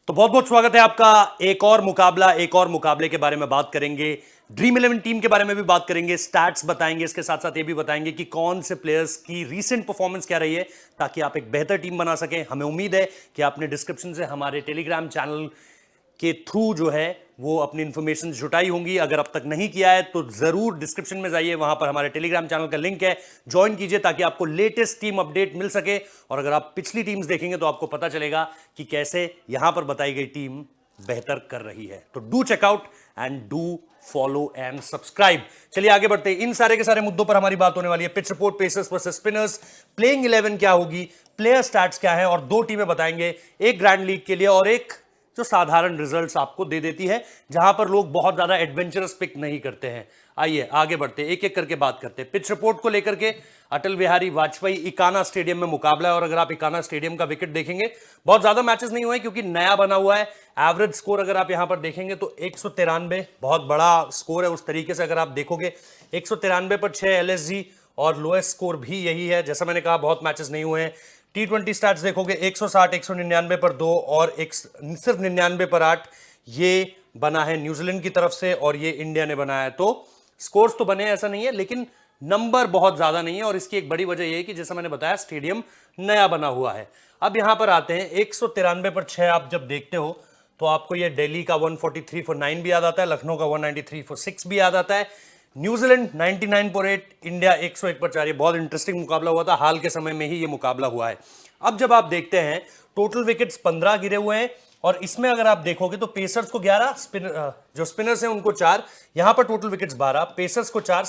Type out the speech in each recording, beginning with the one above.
तो बहुत बहुत स्वागत है आपका। एक और मुकाबला, एक और मुकाबले के बारे में बात करेंगे। ड्रीम 11 टीम के बारे में भी बात करेंगे, स्टैट्स बताएंगे, इसके साथ साथ ये भी बताएंगे कि कौन से प्लेयर्स की रीसेंट परफॉर्मेंस क्या रही है, ताकि आप एक बेहतर टीम बना सकें। हमें उम्मीद है कि आपने डिस्क्रिप्शन से हमारे टेलीग्राम चैनल के थ्रू जो है वो अपनी इंफॉर्मेशन जुटाई होंगी। अगर अब तक नहीं किया है तो जरूर डिस्क्रिप्शन में जाइए, वहां पर हमारे टेलीग्राम चैनल का लिंक है, ज्वाइन कीजिए ताकि आपको लेटेस्ट टीम अपडेट मिल सके। और अगर आप पिछली टीम्स देखेंगे तो आपको पता चलेगा कि कैसे यहां पर बताई गई टीम बेहतर कर रही है। तो do check out and do follow and subscribe. चलिए आगे बढ़ते हैं। इन सारे के सारे मुद्दों पर हमारी बात होने वाली है। Pitch report, pacers versus spinners, playing 11 क्या होगी, प्लेयर स्टैट्स क्या है, और दो टीमें बताएंगे, एक ग्रैंड लीग के लिए और एक जो साधारण रिजल्ट्स आपको दे देती है, जहां पर लोग बहुत ज्यादा एडवेंचरस पिक नहीं करते हैं। आइए आगे बढ़ते हैं, एक एक करके बात करते हैं। पिच रिपोर्ट को लेकर के अटल बिहारी वाजपेयी इकाना स्टेडियम में मुकाबला है। और अगर आप इकाना स्टेडियम का विकेट देखेंगे, बहुत ज्यादा मैचेस नहीं हुए क्योंकि नया बना हुआ है। एवरेज स्कोर अगर आप यहां पर देखेंगे तो 193, बहुत बड़ा स्कोर है उस तरीके से। अगर आप देखोगे 193 पर 6 एलएसजी और लोएस्ट स्कोर भी यही है। जैसा मैंने कहा, बहुत मैचेस नहीं हुए हैं। T20 स्टैट्स देखोगे 160, 199 पर 2 और सिर्फ 99 पर 8। ये बना है न्यूजीलैंड की तरफ से और ये इंडिया ने बनाया है। तो स्कोर्स तो बने, ऐसा नहीं है, लेकिन नंबर बहुत ज्यादा नहीं है। और इसकी एक बड़ी वजह यह है कि जैसा मैंने बताया, स्टेडियम नया बना हुआ है। अब यहां पर आते हैं 193 पर 6 आप जब देखते हो तो आपको ये दिल्ली का 143 फॉर 9 भी याद आता है, लखनऊ का 193 फॉर 6 भी याद आता है, न्यूजीलैंड 99 पर 8, इंडिया 101 पर 4। ये बहुत इंटरेस्टिंग मुकाबला हुआ था, हाल के समय में ही ये मुकाबला हुआ है। अब जब आप देखते हैं, टोटल विकेट्स 15 गिरे हुए हैं और इसमें अगर आप देखोगे तो पेसर्स को 11, जो स्पिनर्स हैं उनको 4, यहां पर टोटल विकेट्स 12, पेसर्स को 4,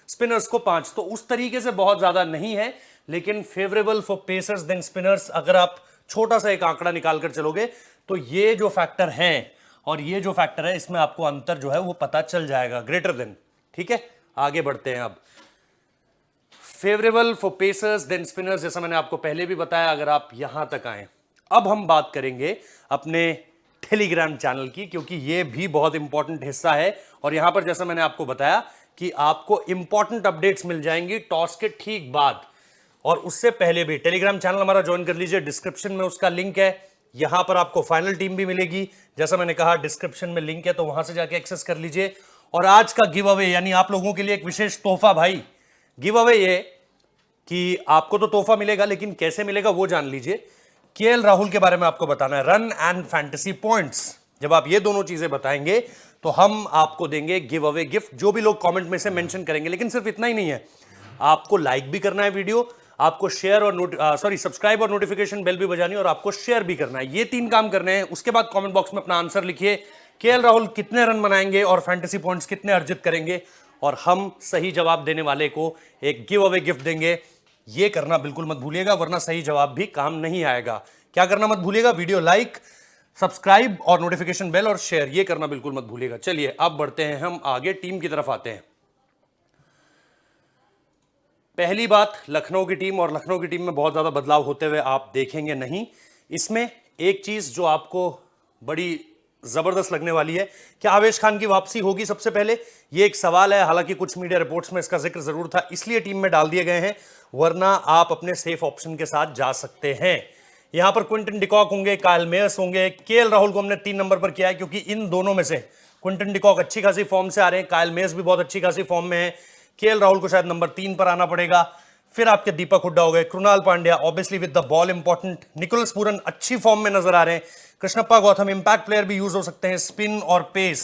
स्पिनर्स को 5। तो उस तरीके से बहुत ज्यादा नहीं है, लेकिन favourable for pacers than spinners. अगर आप छोटा सा एक आंकड़ा निकाल कर चलोगे तो ये जो फैक्टर है और ये जो फैक्टर है, इसमें आपको अंतर जो है वो पता चल जाएगा, ग्रेटर देन। ठीक है, आगे बढ़ते हैं। अब favourable for pacers than spinners, जैसा मैंने आपको पहले भी बताया, अगर आप यहां तक आए। अब हम बात करेंगे अपने टेलीग्राम चैनल की, क्योंकि यह भी बहुत इंपॉर्टेंट हिस्सा है। और यहां पर जैसा मैंने आपको बताया कि आपको इंपॉर्टेंट अपडेट्स मिल जाएंगी टॉस के ठीक बाद, और उससे पहले भी टेलीग्राम चैनल हमारा ज्वाइन कर लीजिए, डिस्क्रिप्शन में उसका लिंक है। यहां पर आपको फाइनल टीम भी मिलेगी, जैसा मैंने कहा डिस्क्रिप्शन में लिंक है, तो वहां से जाके एक्सेस कर लीजिए। और आज का गिव अवे, यानी आप लोगों के लिए एक विशेष तोहफा। भाई, गिव अवे ये कि आपको तो तोहफा मिलेगा, लेकिन कैसे मिलेगा वो जान लीजिए। केएल राहुल के बारे में आपको बताना है, रन एंड फैंटेसी पॉइंट्स। जब आप ये दोनों चीजें बताएंगे तो हम आपको देंगे गिव अवे गिफ्ट, जो भी लोग कमेंट में से मेंशन करेंगे। लेकिन सिर्फ इतना ही नहीं है, आपको लाइक भी करना है वीडियो, आपको शेयर और सब्सक्राइब और नोटिफिकेशन बेल भी बजानी, और आपको शेयर भी करना है। ये 3 काम करने हैं। उसके बाद कमेंट बॉक्स में अपना आंसर लिखिए, केएल राहुल कितने रन बनाएंगे और फैंटेसी पॉइंट्स कितने अर्जित करेंगे, और हम सही जवाब देने वाले को एक गिव अवे गिफ्ट देंगे। ये करना बिल्कुल मत भूलिएगा, वरना सही जवाब भी काम नहीं आएगा। क्या करना मत भूलिएगा? वीडियो लाइक, सब्सक्राइब और नोटिफिकेशन बेल और शेयर, ये करना बिल्कुल मत भूलिएगा। चलिए अब बढ़ते हैं हम आगे, टीम की तरफ आते हैं। पहली बात, लखनऊ की टीम, और लखनऊ की टीम में बहुत ज्यादा बदलाव होते हुए आप देखेंगे नहीं। इसमें एक चीज जो आपको बड़ी जबरदस्त लगने वाली है, क्या आवेश खान की वापसी होगी? सबसे पहले ये एक सवाल है। हालांकि कुछ मीडिया रिपोर्ट्स में इसका जिक्र जरूर था, इसलिए टीम में डाल दिए गए हैं, वरना आप अपने सेफ ऑप्शन के साथ जा सकते हैं। यहां पर क्विंटन डिकॉक होंगे, कायल मेयर्स होंगे। केएल राहुल को हमने 3 नंबर पर किया है, क्योंकि इन दोनों में से क्विंटन डिकॉक अच्छी खासी फॉर्म से आ रहे हैं, कायल मेयर्स भी बहुत अच्छी खासी फॉर्म में है। केएल राहुल को शायद नंबर 3 पर आना पड़ेगा। फिर आपके दीपक हुड्डा हो गए, Krunal Pandya obviously with the ball important, Nicholas Pooran अच्छी फॉर्म में नजर आ रहे हैं, कृष्णप्पा गौतम इंपैक्ट प्लेयर भी यूज हो सकते हैं, स्पिन और पेस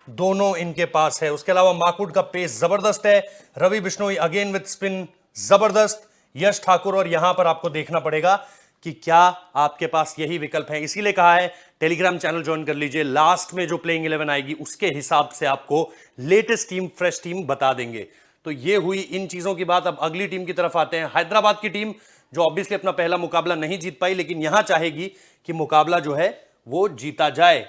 दोनों इनके पास है। उसके अलावा माकूड का पेस जबरदस्त है, Ravi Bishnoi again with spin जबरदस्त, यश ठाकुर। और यहां पर आपको देखना पड़ेगा कि क्या आपके पास यही विकल्प है, इसीलिए कहा है टेलीग्राम चैनल ज्वाइन कर लीजिए। लास्ट में जो प्लेइंग 11 आएगी उसके हिसाब से आपको लेटेस्ट टीम, फ्रेश टीम बता देंगे। तो ये हुई इन चीजों की बात। अब अगली टीम की तरफ आते हैं, हैदराबाद की टीम, जो ऑब्वियसली अपना पहला मुकाबला नहीं जीत पाई, लेकिन यहां चाहेगी कि मुकाबला जो है वो जीता जाए।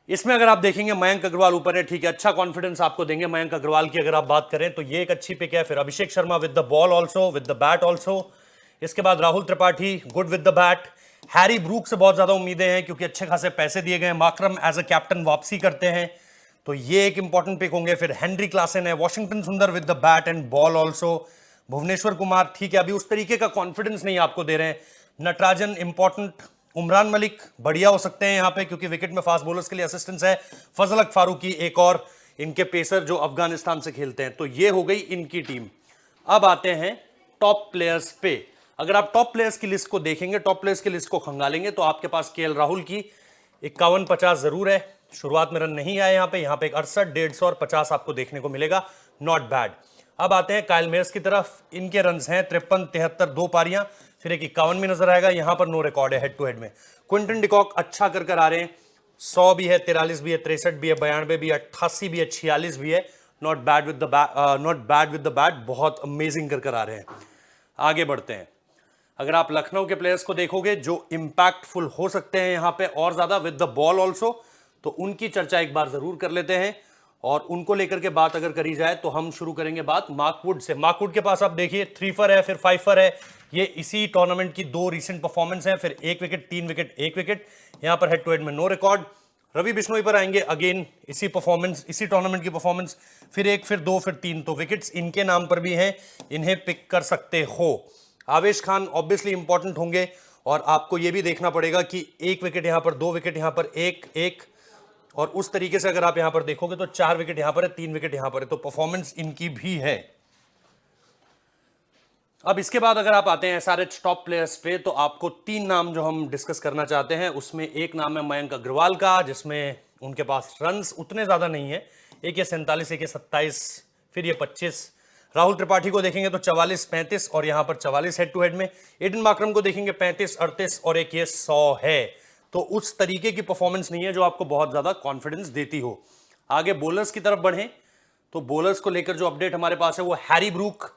इसमें अगर आप देखेंगे मयंक अग्रवाल ऊपर है, ठीक है, अच्छा कॉन्फिडेंस आपको देंगे मयंक अग्रवाल की। अगर आप बात करें तो ये एक अच्छी पिक है। फिर Abhishek Sharma with the ball also, with the bat also. इसके बाद Rahul Tripathi good with the bat. Harry Brook से बहुत ज्यादा उम्मीदें हैं, क्योंकि अच्छे खासे पैसे दिए गए। माकरम एज अ कैप्टन वापसी करते हैं, तो ये एक इंपॉर्टेंट पिक होंगे। फिर हेनरी क्लासन है, Washington Sundar with the bat and ball also, Bhuvneshwar Kumar, ठीक है, अभी उस तरीके का कॉन्फिडेंस नहीं आपको दे रहे हैं। नटराजन इंपॉर्टेंट उमरान मलिक बढ़िया हो सकते हैं यहां पे, क्योंकि विकेट में फास्ट बॉलर्स के लिए असिस्टेंस है। फजल हक फारूकी एक और इनके पेसर जो अफगानिस्तान से खेलते हैं। तो ये हो गई इनकी टीम। अब आते हैं टॉप प्लेयर्स पे। अगर आप टॉप प्लेयर्स की लिस्ट को देखेंगे, टॉप प्लेयर्स की लिस्ट को खंगालेंगे, तो आपके पास केएल राहुल की 51-50 जरूर है। शुरुआत में रन नहीं आए यहां पे 68, 150 और 50 आपको देखने को मिलेगा, नॉट बैड। अब आते हैं काइल मेयर्स की तरफ। इनके रन्स हैं 53, 73, 2 पारियां, फिर एक 51 में नजर आएगा। यहां पर नो रिकॉर्ड है हेड टू हेड में। क्विंटन डिकॉक अच्छा कर आ रहे हैं, 100 भी है, 43 भी है, 63 भी है, 92 भी है, 88 भी है, 46 भी है। Not bad with the bat, बहुत अमेजिंग कर आ रहे हैं। आगे बढ़ते हैं। अगर आप लखनऊ के प्लेयर्स को देखोगे जो इंपैक्टफुल हो सकते हैं यहां पे और ज्यादा विद द बॉल ऑल्सो, तो उनकी चर्चा एक बार जरूर कर लेते हैं। और उनको लेकर के बात अगर करी जाए तो हम शुरू करेंगे बात Mark would say. Mark Wood के पास आप देखिए 3 फर है, फिर 5 फर है। ये इसी टूर्नामेंट की 2 रीसेंट परफॉर्मेंस है, फिर 1 विकेट, 3 विकेट, 1 विकेट। यहां पर हेड टू हेड में नो रिकॉर्ड। रवि बिश्नोई पर आएंगे, अगेन इसी परफॉर्मेंस, इसी टूर्नामेंट की परफॉर्मेंस, फिर 1, फिर 2, फिर 3। तो विकेट्स इनके नाम पर भी हैं, इन्हें पिक कर सकते हो। आवेश खान ऑब्वियसली इंपॉर्टेंट होंगे, और आपको यह भी देखना पड़ेगा कि 1 विकेट यहां पर, 2 विकेट यहां पर, 1, और उस तरीके से अगर आप यहां पर देखोगे तो 4 विकेट यहां पर है, 3 विकेट यहां पर है। तो परफॉर्मेंस इनकी भी है। अब इसके बाद अगर आप आते हैं एसआरएच टॉप प्लेयर्स पे, तो आपको 3 नाम जो हम डिस्कस करना चाहते हैं, उसमें एक नाम है मयंक अग्रवाल का, जिसमें उनके पास रन्स उतने ज्यादा नहीं है। एक ये 47, एक ये 27, फिर ये 25। राहुल त्रिपाठी को देखेंगे तो 44, 35 और यहां पर 44 हेड टू हेड में। एडन मार्करम को देखेंगे 35, 38 और एक ये 100 है। तो उस तरीके की परफॉर्मेंस नहीं है जो आपको बहुत ज्यादा कॉन्फिडेंस देती हो। आगे बोलर्स की तरफ बढ़े, तो बोलर्स को लेकर जो अपडेट हमारे पास है वो हैरी ब्रूक,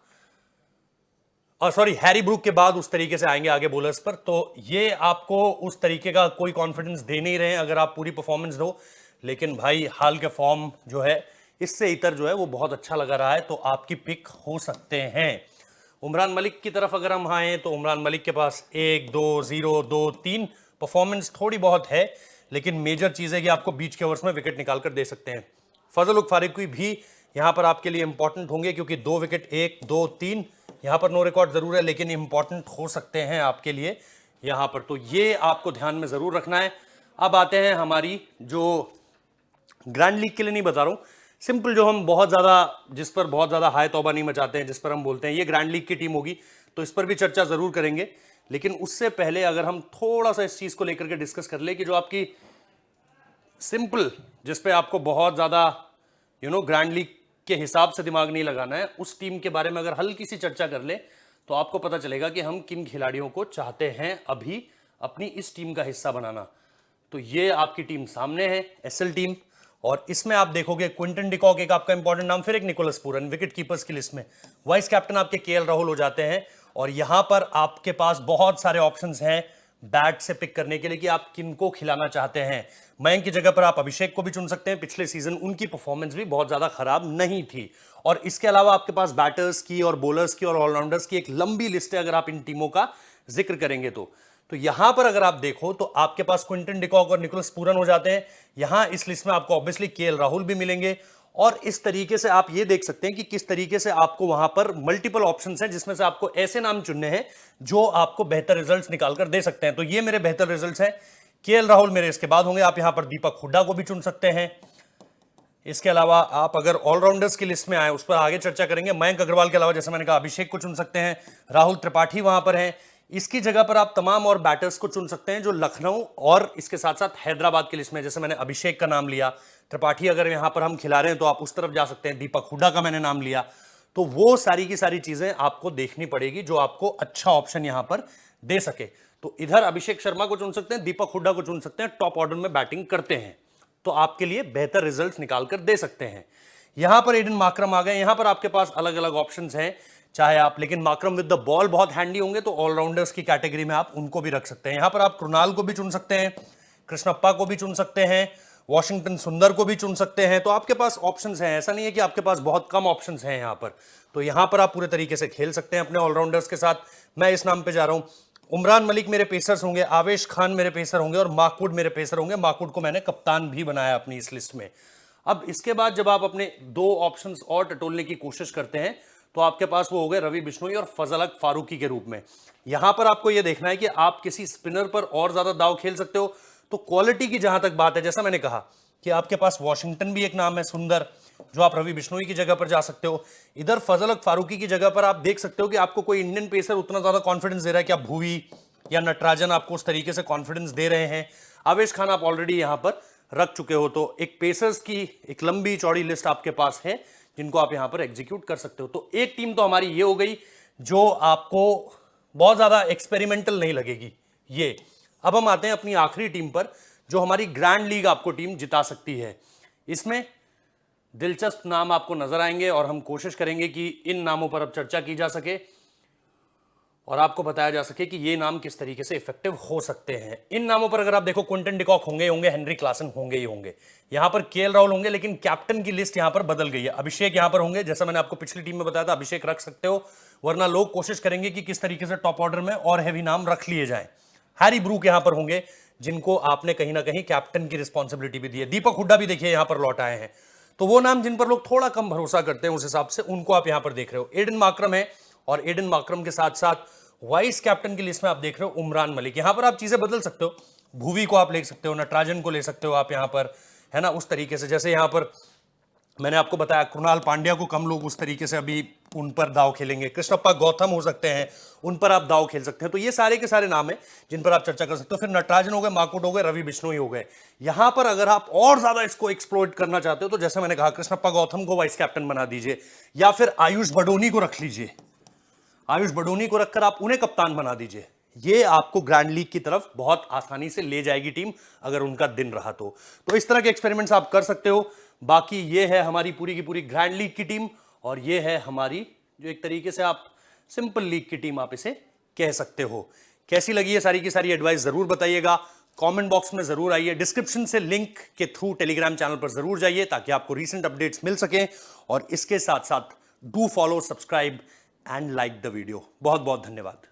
हैरी ब्रूक के बाद उस तरीके से आएंगे आगे बोलर्स पर। तो ये आपको उस तरीके का कोई कॉन्फिडेंस दे नहीं रहे हैं अगर आप पूरी परफॉर्मेंस दो। लेकिन भाई हाल के फॉर्म जो है इससे इतर जो है वो बहुत अच्छा लगा रहा है, तो आपकी पिक हो सकते हैं। उमरान मलिक की तरफ अगर हम आए तो उमरान मलिक के पास 1, 2, 0, 2, 3 परफॉर्मेंस थोड़ी बहुत है, लेकिन मेजर चीज है कि आपको बीच के ओवर्स में विकेट निकाल कर दे सकते हैं। फजल हक फारूकी भी यहां पर आपके लिए इंपॉर्टेंट होंगे, क्योंकि 2 विकेट, 1, 2, 3 यहां पर नो रिकॉर्ड जरूर है, लेकिन इंपॉर्टेंट हो सकते हैं आपके लिए यहां पर। तो ये आपको ध्यान में जरूर रखना है। अब आते हैं हमारी जो ग्रैंड लीग के लिए नहीं बता रहा हूं, सिंपल जो हम बहुत ज्यादा, जिस पर बहुत ज्यादा हाय तौबा नहीं मचाते हैं, जिस पर हम बोलते हैं ये ग्रैंड लीग की टीम होगी, तो इस पर भी चर्चा जरूर करेंगे। लेकिन उससे पहले अगर हम थोड़ा सा इस चीज को लेकर के डिस्कस कर ले कि जो आपकी सिंपल, जिस पे आपको बहुत ज्यादा ग्रैंड लीग के हिसाब से दिमाग नहीं लगाना है, उस टीम के बारे में अगर हल्की सी चर्चा कर ले, तो आपको पता चलेगा कि हम किन खिलाड़ियों को चाहते हैं अभी अपनी इस टीम का हिस्सा बनाना। तो ये आपकी टीम सामने है, एसएल टीम, और इसमें आप देखोगे क्विंटन डिकॉक एक आपका इंपॉर्टेंट नाम, फिर एक निकोलस पूरन विकेट कीपर्स की लिस्ट में। वाइस कैप्टन आपके केएल राहुल हो जाते हैं, और यहां पर आपके पास बहुत सारे ऑप्शंस हैं बैट से पिक करने के लिए कि आप किनको खिलाना चाहते हैं। मयंक की जगह पर आप अभिषेक को भी चुन सकते हैं, पिछले सीजन उनकी परफॉर्मेंस भी बहुत ज्यादा खराब नहीं थी। और इसके अलावा आपके पास बैटर्स की और बॉलर्स की और ऑलराउंडर्स की एक लंबी लिस्ट है अगर आप इन टीमों का जिक्र करेंगे तो यहां पर अगर आप देखो तो आपके पास क्विंटन डिकॉक और निकोलस पूरन हो जाते हैं। यहां इस लिस्ट में आपको ऑब्वियसली केएल राहुल भी मिलेंगे, और इस तरीके से आप ये देख सकते हैं कि किस तरीके से आपको वहां पर मल्टीपल ऑप्शंस हैं, जिसमें से आपको ऐसे नाम चुनने हैं जो आपको बेहतर रिजल्ट्स निकालकर दे सकते हैं। तो ये मेरे बेहतर रिजल्ट्स हैं, केएल राहुल मेरे इसके बाद होंगे। आप यहां पर दीपक हुड्डा को भी चुन सकते हैं। इसके अलावा आप अगर ऑलराउंडर्स की लिस्ट में आए, उस पर आगे चर्चा करेंगे। मयंक अग्रवाल के अलावा जैसे मैंने कहा अभिषेक को चुन सकते हैं, राहुल त्रिपाठी वहां पर हैं। इसकी जगह पर आप तमाम और बैटर्स को चुन सकते हैं जो लखनऊ और इसके साथ साथ हैदराबाद की लिस्ट में, जैसे मैंने अभिषेक का नाम लिया, त्रिपाठी अगर यहां पर हम खिला रहे हैं तो आप उस तरफ जा सकते हैं, दीपक हुड्डा का मैंने नाम लिया। तो वो सारी की सारी चीजें आपको देखनी पड़ेगी जो आपको अच्छा ऑप्शन यहां पर दे सके। तो इधर अभिषेक शर्मा को चुन सकते हैं, दीपक हुड्डा को चुन सकते हैं, टॉप ऑर्डर में बैटिंग करते हैं, तो आपके लिए बेहतर रिजल्ट्स निकालकर दे सकते हैं। यहां पर एडन मार्करम आ गए, यहां पर आपके पास अलग अलग ऑप्शंस हैं, चाहे आप, लेकिन मार्करम विद द बॉल बहुत हैंडी होंगे, तो ऑलराउंडर्स की कैटेगरी में आप उनको भी रख सकते हैं। यहां पर आप कृणाल को भी चुन सकते हैं, कृष्णप्पा को भी चुन सकते हैं, वॉशिंगटन सुंदर को भी चुन सकते हैं। तो आपके पास ऑप्शंस हैं, ऐसा नहीं है कि आपके पास बहुत कम ऑप्शंस हैं यहां पर। तो यहां पर आप पूरे तरीके से खेल सकते हैं अपने ऑलराउंडर्स के साथ। मैं इस नाम पे जा रहा हूं, उमरान मलिक मेरे पेसर्स होंगे, आवेश खान मेरे पेसर होंगे, और मार्क वुड मेरे पेसर होंगे। मार्क वुड को मैंने कप्तान भी बनाया अपनी इस लिस्ट में। अब इसके बाद जब आप अपने 2 ऑप्शंस और टटोलने की कोशिश करते हैं, तो आपके पास वो हो गए रवि बिश्नोई और फजल हक फारूकी के रूप में। यहां पर आपको ये देखना है कि आप किसी स्पिनर पर और ज्यादा दाव खेल सकते हो। तो क्वालिटी की जहां तक बात है, जैसा मैंने कहा कि आपके पास वॉशिंगटन भी एक नाम है सुंदर, जो आप रवि बिश्नोई की जगह पर जा सकते हो। इधर फजल हक फारूकी की जगह पर आप देख सकते हो कि आपको कोई इंडियन पेसर उतना ज्यादा कॉन्फिडेंस दे रहा है कि आप भुवी या नटराजन आपको उस तरीके से कॉन्फिडेंस दे रहे हैं। आवेश खान आप ऑलरेडी यहां पर रख चुके हो। तो एक पेसर्स की एक लंबी चौड़ी लिस्ट आपके पास है जिनको आप यहां पर एग्जीक्यूट कर सकते हो। तो एक टीम तो हमारी ये हो गई जो आपको बहुत ज्यादा एक्सपेरिमेंटल नहीं लगेगी ये। अब हम आते हैं अपनी आखिरी टीम पर, जो हमारी ग्रैंड लीग आपको टीम जिता सकती है। इसमें दिलचस्प नाम आपको नजर आएंगे और हम कोशिश करेंगे कि इन नामों पर अब चर्चा की जा सके और आपको बताया जा सके कि ये नाम किस तरीके से इफेक्टिव हो सकते हैं। इन नामों पर अगर आप देखो, क्विंटन डिकॉक होंगे हेनरी क्लासन होंगे ही होंगे, यहां पर केएल राहुल होंगे, लेकिन कैप्टन की लिस्ट यहां पर बदल गई है। अभिषेक यहां पर होंगे, जैसा मैंने आपको पिछली टीम में बताया था, अभिषेक रख सकते हो, वरना लोग कोशिश करेंगे कि किस तरीके से टॉप ऑर्डर में और हैवी नाम रख लिए जाए। हैरी ब्रूक यहां पर होंगे, जिनको आपने कहीं ना कहीं कैप्टन की रिस्पॉन्सिबिलिटी भी दी है। दीपक हुड्डा भी देखिए यहां पर लौट आए हैं। तो वो नाम जिन पर लोग थोड़ा कम भरोसा करते हैं उस हिसाब से उनको आप यहां पर देख रहे हो। एडन मार्क्रम है, और एडन मार्क्रम के साथ साथ वाइस कैप्टन की लिस्ट में आप देख रहे हो उमरान मलिक। यहां पर आप चीजें बदल सकते हो, भुवी को आप ले सकते हो, नटराजन को ले सकते हो आप यहां पर, है ना, उस तरीके से। जैसे यहां पर मैंने आपको बताया कृणाल पांड्या को कम लोग उस तरीके से अभी उन पर दाव खेलेंगे। कृष्णप्पा गौतम हो सकते हैं, उन पर आप दाव खेल सकते हैं। तो ये सारे के सारे नाम हैं जिन पर आप चर्चा कर सकते हो। फिर नटराजन हो गए, मार्कउट हो गए, रवि बिश्नोई हो गए। यहां पर अगर आप और ज्यादा इसको एक्सप्लोर करना चाहते हो तो जैसे मैंने कहा, कृष्णप्पा गौतम को वाइस कैप्टन बना दीजिए, या फिर आयुष बडोनी को रख लीजिए। आयुष बडोनी को रखकर आप उन्हें कप्तान बना दीजिए। ये आपको ग्रैंड लीग की तरफ बहुत आसानी से ले जाएगी टीम, अगर उनका दिन रहा तो इस तरह के एक्सपेरिमेंट्स आप कर सकते हो। बाकी ये है हमारी पूरी की पूरी ग्रैंड लीग की टीम, और ये है हमारी जो एक तरीके से आप सिंपल लीग की टीम आप इसे कह सकते हो। कैसी लगी है सारी की सारी एडवाइस जरूर बताइएगा, कमेंट बॉक्स में जरूर आइए, डिस्क्रिप्शन से लिंक के थ्रू टेलीग्राम चैनल पर जरूर जाइए ताकि आपको रीसेंट अपडेट्स मिल सकें। और इसके साथ साथ do follow, subscribe and like the video. बहुत बहुत धन्यवाद।